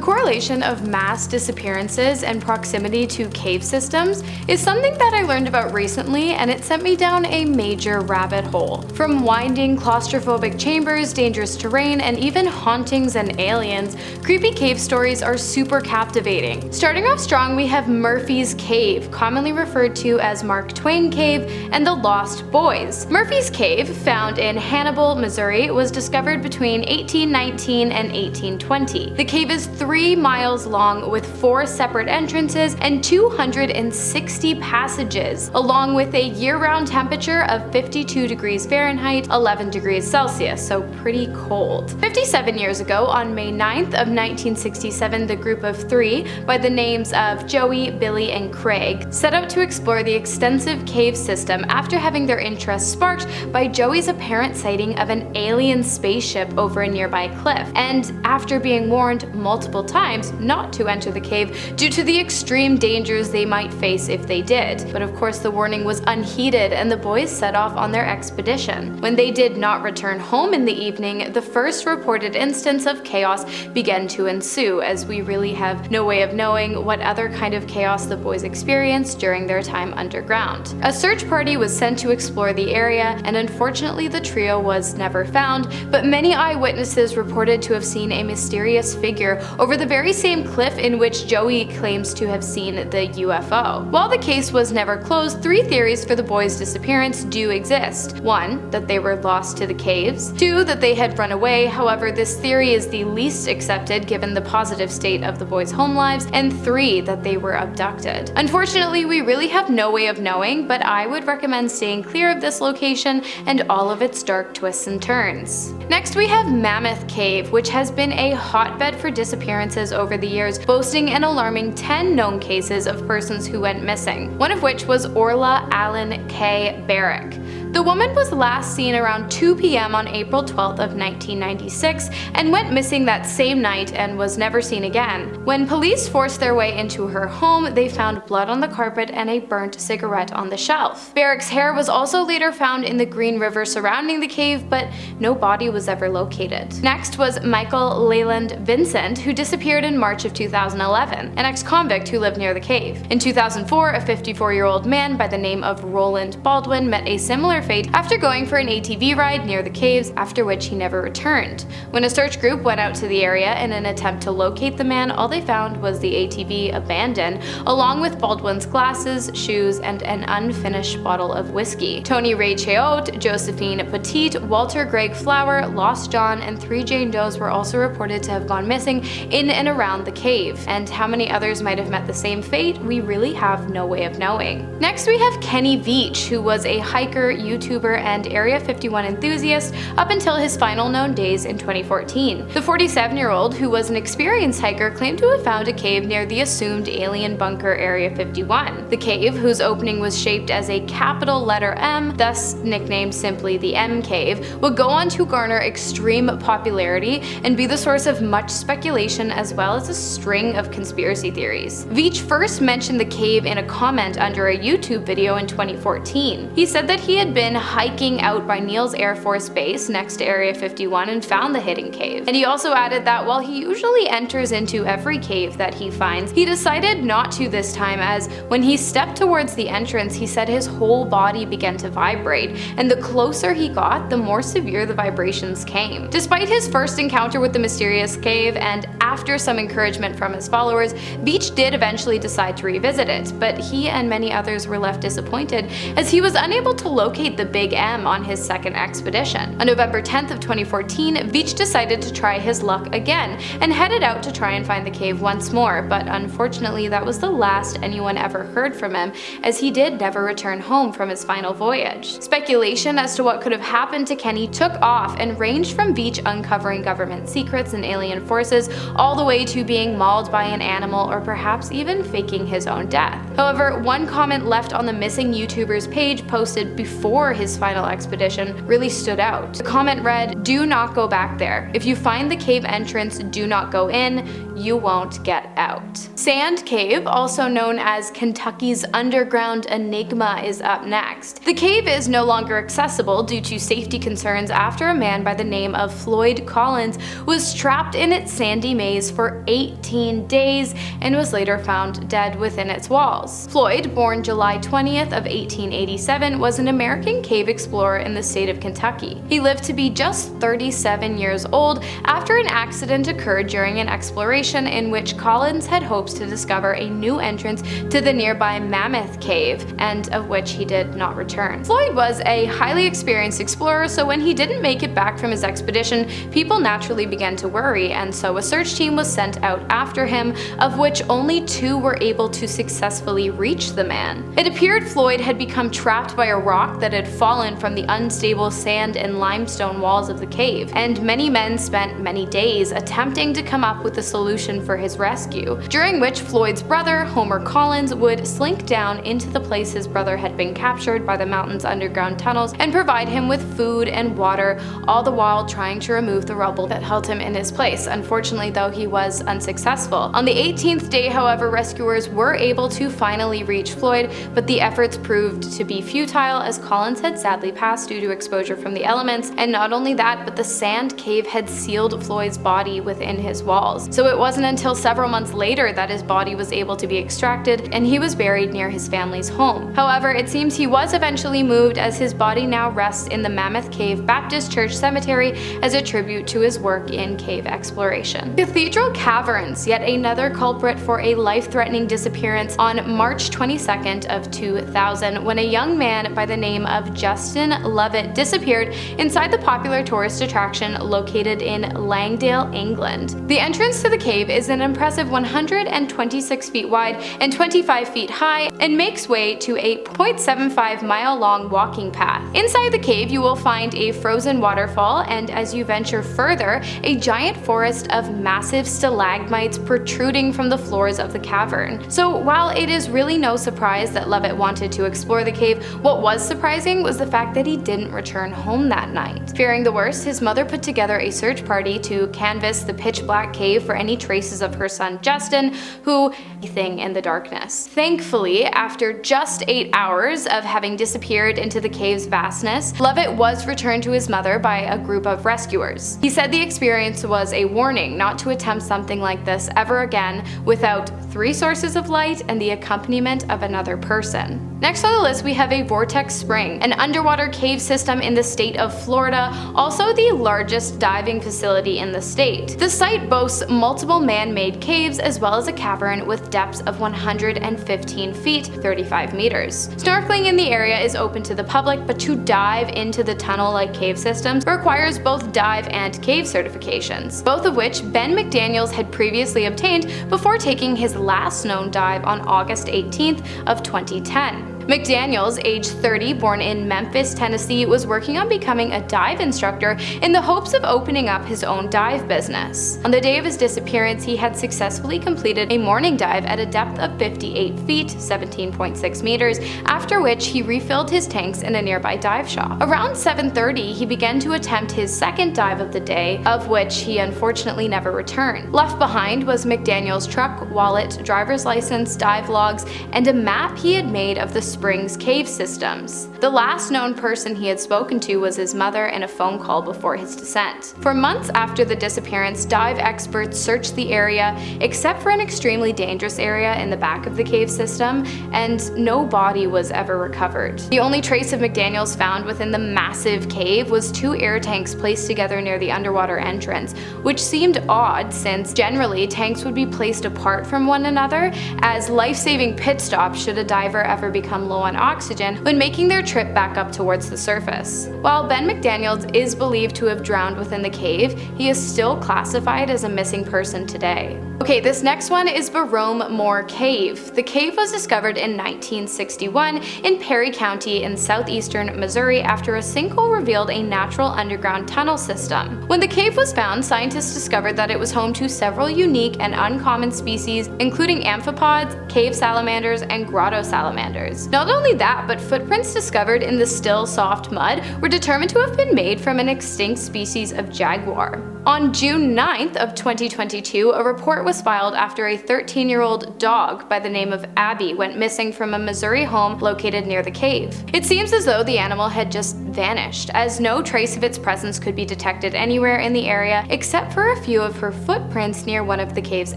The correlation of mass disappearances and proximity to cave systems is something that I learned about recently, and it sent me down a major rabbit hole. From winding, claustrophobic chambers, dangerous terrain, and even hauntings and aliens, creepy cave stories are super captivating. Starting off strong, we have Murphy's Cave, commonly referred to as Mark Twain Cave, and the Lost Boys. Murphy's Cave, found in Hannibal, Missouri, was discovered between 1819 and 1820. The cave is 3 miles long with 4 separate entrances and 260 passages, along with a year-round temperature of 52 degrees Fahrenheit, 11 degrees Celsius, so pretty cold. 57 years ago, on May 9th of 1967, the group of 3, by the names of Joey, Billy, and Craig, set out to explore the extensive cave system after having their interest sparked by Joey's apparent sighting of an alien spaceship over a nearby cliff, and after being warned multiple times not to enter the cave due to the extreme dangers they might face if they did. But of course the warning was unheeded and the boys set off on their expedition. When they did not return home in the evening, the first reported instance of chaos began to ensue, as we really have no way of knowing what other kind of chaos the boys experienced during their time underground. A search party was sent to explore the area, and unfortunately the trio was never found, but many eyewitnesses reported to have seen a mysterious figure over the very same cliff in which Joey claims to have seen the UFO. While the case was never closed, 3 theories for the boys' disappearance do exist. 1, that they were lost to the caves. 2, that they had run away, however this theory is the least accepted given the positive state of the boys' home lives. And 3, that they were abducted. Unfortunately, we really have no way of knowing, but I would recommend staying clear of this location and all of its dark twists and turns. Next we have Mammoth Cave, which has been a hotbed for disappearances over the years, boasting an alarming 10 known cases of persons who went missing, one of which was Orla Allen K. Barrick. The woman was last seen around 2 p.m. on April 12th of 1996 and went missing that same night and was never seen again. When police forced their way into her home, they found blood on the carpet and a burnt cigarette on the shelf. Barrick's hair was also later found in the Green River surrounding the cave, but no body was ever located. Next was Michael Leyland Vincent, who disappeared in March of 2011, an ex-convict who lived near the cave. In 2004, a 54-year-old man by the name of Roland Baldwin met a similar fate after going for an ATV ride near the caves, after which he never returned. When a search group went out to the area in an attempt to locate the man, all they found was the ATV abandoned, along with Baldwin's glasses, shoes, and an unfinished bottle of whiskey. Tony Ray Cheot, Josephine Petit, Walter Greg Flower, Lost John, and 3 Jane Does were also reported to have gone missing in and around the cave, and how many others might have met the same fate, we really have no way of knowing. Next we have Kenny Veach, who was a hiker, YouTuber, and Area 51 enthusiast up until his final known days in 2014. The 47-year-old, who was an experienced hiker, claimed to have found a cave near the assumed alien bunker Area 51. The cave, whose opening was shaped as a capital letter M, thus nicknamed simply the M Cave, would go on to garner extreme popularity and be the source of much speculation as well as a string of conspiracy theories. Veach first mentioned the cave in a comment under a YouTube video in 2014. He said that he had been hiking out by Neal's Air Force Base next to Area 51 and found the hidden cave. And he also added that while he usually enters into every cave that he finds, he decided not to this time, as when he stepped towards the entrance, he said his whole body began to vibrate, and the closer he got, the more severe the vibrations came. Despite his first encounter with the mysterious cave, and after some encouragement from his followers, Veach did eventually decide to revisit it, but he and many others were left disappointed as he was unable to locate the Big M on his second expedition. On November 10th of 2014, Veach decided to try his luck again and headed out to try and find the cave once more, but unfortunately that was the last anyone ever heard from him, as he did never return home from his final voyage. Speculation as to what could have happened to Kenny took off and ranged from Veach uncovering government secrets and alien forces all the way to being mauled by an animal or perhaps even faking his own death. However, one comment left on the missing YouTuber's page posted before his final expedition really stood out. The comment read, "Do not go back there. If you find the cave entrance, do not go in. you won't get out. Sand Cave, also known as Kentucky's underground enigma, is up next. The cave is no longer accessible due to safety concerns after a man by the name of Floyd Collins was trapped in its sandy maze for 18 days and was later found dead within its walls. Floyd, born July 20th of 1887, was an American cave explorer in the state of Kentucky. He lived to be just 37 years old after an accident occurred during an exploration in which Collins had hopes to discover a new entrance to the nearby Mammoth Cave, and of which he did not return. Floyd was a highly experienced explorer, so when he didn't make it back from his expedition, people naturally began to worry, and so a search team was sent out after him, of which only 2 were able to successfully reach the man. It appeared Floyd had become trapped by a rock that had fallen from the unstable sand and limestone walls of the cave, and many men spent many days attempting to come up with a solution for his rescue, during which Floyd's brother, Homer Collins, would slink down into the place his brother had been captured by the mountain's underground tunnels and provide him with food and water, all the while trying to remove the rubble that held him in his place. Unfortunately, though, he was unsuccessful. On the 18th day, however, rescuers were able to finally reach Floyd, but the efforts proved to be futile as Collins had sadly passed due to exposure from the elements, and not only that, but the sand cave had sealed Floyd's body within his walls. So it wasn't until several months later that his body was able to be extracted and he was buried near his family's home. However, it seems he was eventually moved, as his body now rests in the Mammoth Cave Baptist Church Cemetery as a tribute to his work in cave exploration. Cathedral Caverns, yet another culprit for a life-threatening disappearance on March 22nd of 2000, when a young man by the name of Justin Lovett disappeared inside the popular tourist attraction located in Langdale, England. The entrance to the cave is an impressive 126 feet wide and 25 feet high and makes way to a 0.75-mile-long walking path. Inside the cave, you will find a frozen waterfall, and as you venture further, a giant forest of massive stalagmites protruding from the floors of the cavern. So while it is really no surprise that Lovett wanted to explore the cave, what was surprising was the fact that he didn't return home that night. Fearing the worst, his mother put together a search party to canvass the pitch-black cave for any traces of her son Justin, who anything in the darkness. Thankfully, after just 8 hours of having disappeared into the cave's vastness, Lovett was returned to his mother by a group of rescuers. He said the experience was a warning not to attempt something like this ever again without 3 sources of light and the accompaniment of another person. Next on the list, we have a Vortex Spring, an underwater cave system in the state of Florida, also the largest diving facility in the state. The site boasts multiple man-made caves as well as a cavern with depths of 115 feet, 35 meters. Snorkeling in the area is open to the public, but to dive into the tunnel-like cave systems requires both dive and cave certifications, both of which Ben McDaniels had previously obtained before taking his last known dive on August 18th of 2010. McDaniels, age 30, born in Memphis, Tennessee, was working on becoming a dive instructor in the hopes of opening up his own dive business. On the day of his disappearance, he had successfully completed a morning dive at a depth of 58 feet, 17.6 meters, after which he refilled his tanks in a nearby dive shop. Around 7:30, he began to attempt his second dive of the day, of which he unfortunately never returned. Left behind was McDaniels' truck, wallet, driver's license, dive logs, and a map he had made of the Springs cave systems. The last known person he had spoken to was his mother in a phone call before his descent. For months after the disappearance, dive experts searched the area, except for an extremely dangerous area in the back of the cave system, and no body was ever recovered. The only trace of McDaniels found within the massive cave was 2 air tanks placed together near the underwater entrance, which seemed odd since generally tanks would be placed apart from one another as life-saving pit stops should a diver ever become low on oxygen when making their trip back up towards the surface. While Ben McDaniels is believed to have drowned within the cave, he is still classified as a missing person today. Okay, this next one is Berome Cave. The cave was discovered in 1961 in Perry County in southeastern Missouri after a sinkhole revealed a natural underground tunnel system. When the cave was found, scientists discovered that it was home to several unique and uncommon species, including amphipods, cave salamanders, and grotto salamanders. Not only that, but footprints discovered in the still soft mud were determined to have been made from an extinct species of jaguar. On June 9th of 2022, a report was filed after a 13-year-old dog by the name of Abby went missing from a Missouri home located near the cave. It seems as though the animal had just vanished, as no trace of its presence could be detected anywhere in the area except for a few of her footprints near one of the cave's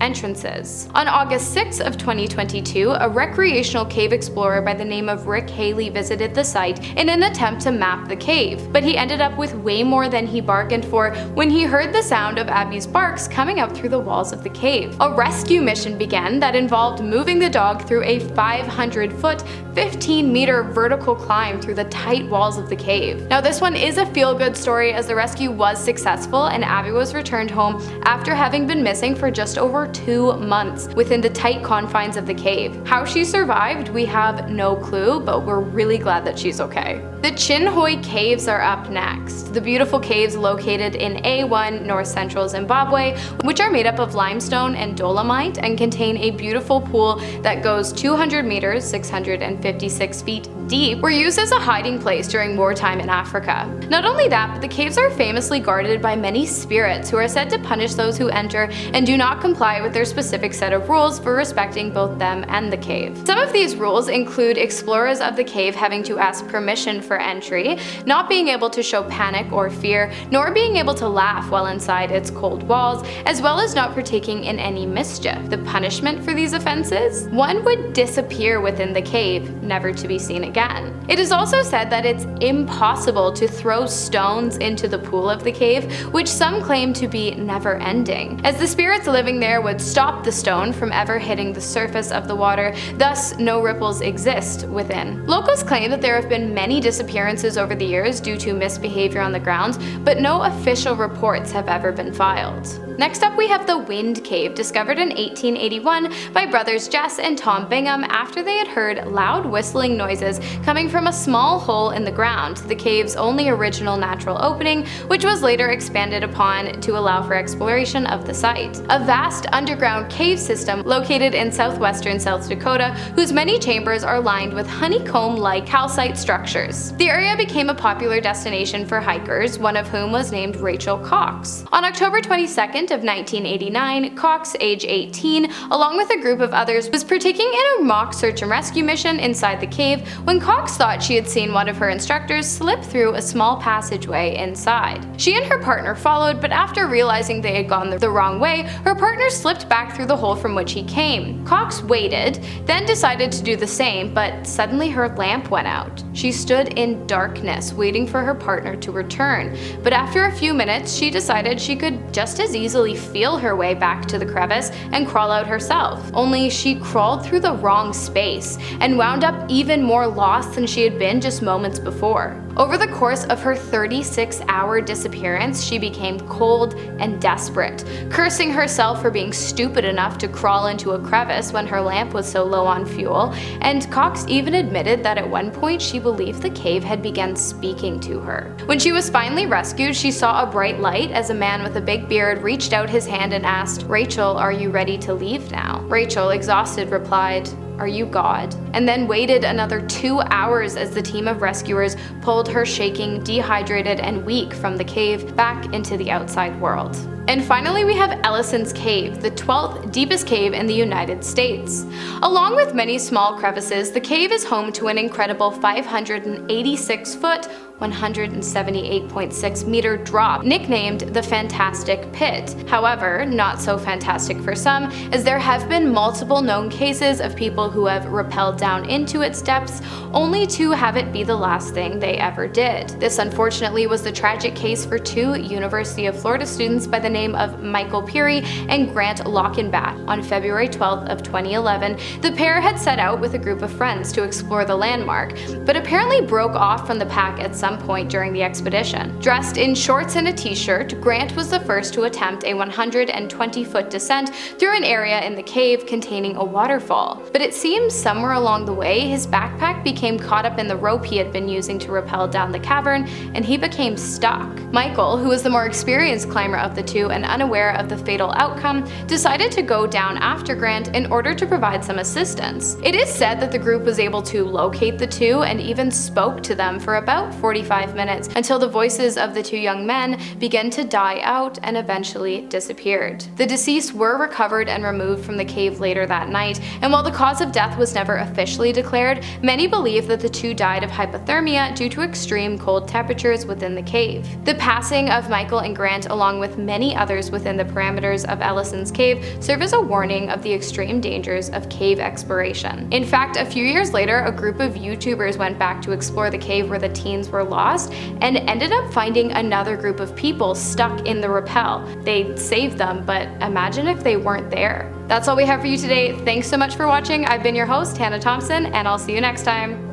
entrances. On August 6th of 2022, a recreational cave explorer by the name of Rick Haley visited the site in an attempt to map the cave, but he ended up with way more than he bargained for when he heard the sound of Abby's barks coming up through the walls of the cave. A rescue mission began that involved moving the dog through a 500-foot, 15-meter vertical climb through the tight walls of the cave. Now this one is a feel-good story, as the rescue was successful and Abby was returned home after having been missing for just over 2 months within the tight confines of the cave. How she survived, we have no clue, but we're really glad that she's okay. The Chinoyi Caves are up next. The beautiful caves located in A1, north-central Zimbabwe, which are made up of limestone and dolomite and contain a beautiful pool that goes 200 meters, 656 feet deep, were used as a hiding place during wartime in Africa. Not only that, but the caves are famously guarded by many spirits who are said to punish those who enter and do not comply with their specific set of rules for respecting both them and the cave. Some of these rules include explorers of the cave having to ask permission for entry, not being able to show panic or fear, nor being able to laugh while inside its cold walls, as well as not partaking in any mischief. The punishment for these offenses? One would disappear within the cave, never to be seen again. It is also said that it's impossible to throw stones into the pool of the cave, which some claim to be never ending, as the spirits living there would stop the stone from ever hitting the surface of the water, thus no ripples exist within. Locals claim that there have been many disappearances over the years due to misbehavior on the grounds, but no official reports have ever been filed. Next up we have the Wind Cave, discovered in 1881 by brothers Jess and Tom Bingham after they had heard loud whistling noises coming from a small hole in the ground, the cave's only original natural opening, which was later expanded upon to allow for exploration of the site. A vast underground cave system located in southwestern South Dakota, whose many chambers are lined with honeycomb-like calcite structures. The area became a popular destination for hikers, one of whom was named Rachel Cox. On October 22nd of 1989, Cox, age 18, along with a group of others, was partaking in a mock search and rescue mission inside the cave when Cox thought she had seen one of her instructors slip through a small passageway inside. She and her partner followed, but after realizing they had gone the wrong way, her partner slipped back through the hole from which he came. Cox waited, then decided to do the same, but suddenly her lamp went out. She stood in darkness, waiting for her partner to return, but after a few minutes, she decided she could just as easily feel her way back to the crevice and crawl out herself. Only she crawled through the wrong space and wound up even more lost than she had been just moments before. Over the course of her 36-hour disappearance, she became cold and desperate, cursing herself for being stupid enough to crawl into a crevice when her lamp was so low on fuel, and Cox even admitted that at one point she believed the cave had begun speaking to her. When she was finally rescued, she saw a bright light as a man with a big beard reached out his hand and asked, "Rachel, are you ready to leave now?" Rachel, exhausted, replied, "Are you God?" and then waited another 2 hours as the team of rescuers pulled her shaking, dehydrated, and weak from the cave back into the outside world. And finally we have Ellison's Cave, the 12th deepest cave in the United States. Along with many small crevices, the cave is home to an incredible 586-foot, 178.6 meter drop, nicknamed the Fantastic Pit. However, not so fantastic for some, as there have been multiple known cases of people who have rappelled down into its depths only to have it be the last thing they ever did. This unfortunately was the tragic case for two University of Florida students by the name of Michael Peary and Grant Lockenbat. On February 12th of 2011, the pair had set out with a group of friends to explore the landmark, but apparently broke off from the pack at some point during the expedition. Dressed in shorts and a t-shirt, Grant was the first to attempt a 120-foot descent through an area in the cave containing a waterfall. But it seems somewhere along the way, his backpack became caught up in the rope he had been using to rappel down the cavern, and he became stuck. Michael, who was the more experienced climber of the two, two and unaware of the fatal outcome, decided to go down after Grant in order to provide some assistance. It is said that the group was able to locate the two and even spoke to them for about 45 minutes until the voices of the two young men began to die out and eventually disappeared. The deceased were recovered and removed from the cave later that night, and while the cause of death was never officially declared, many believe that the two died of hypothermia due to extreme cold temperatures within the cave. The passing of Michael and Grant, along with many others within the parameters of Ellison's cave, serve as a warning of the extreme dangers of cave exploration. In fact, a few years later, a group of YouTubers went back to explore the cave where the teens were lost and ended up finding another group of people stuck in the rappel. They saved them, but imagine if they weren't there. That's all we have for you today. Thanks so much for watching. I've been your host, Hannah Thompson, and I'll see you next time.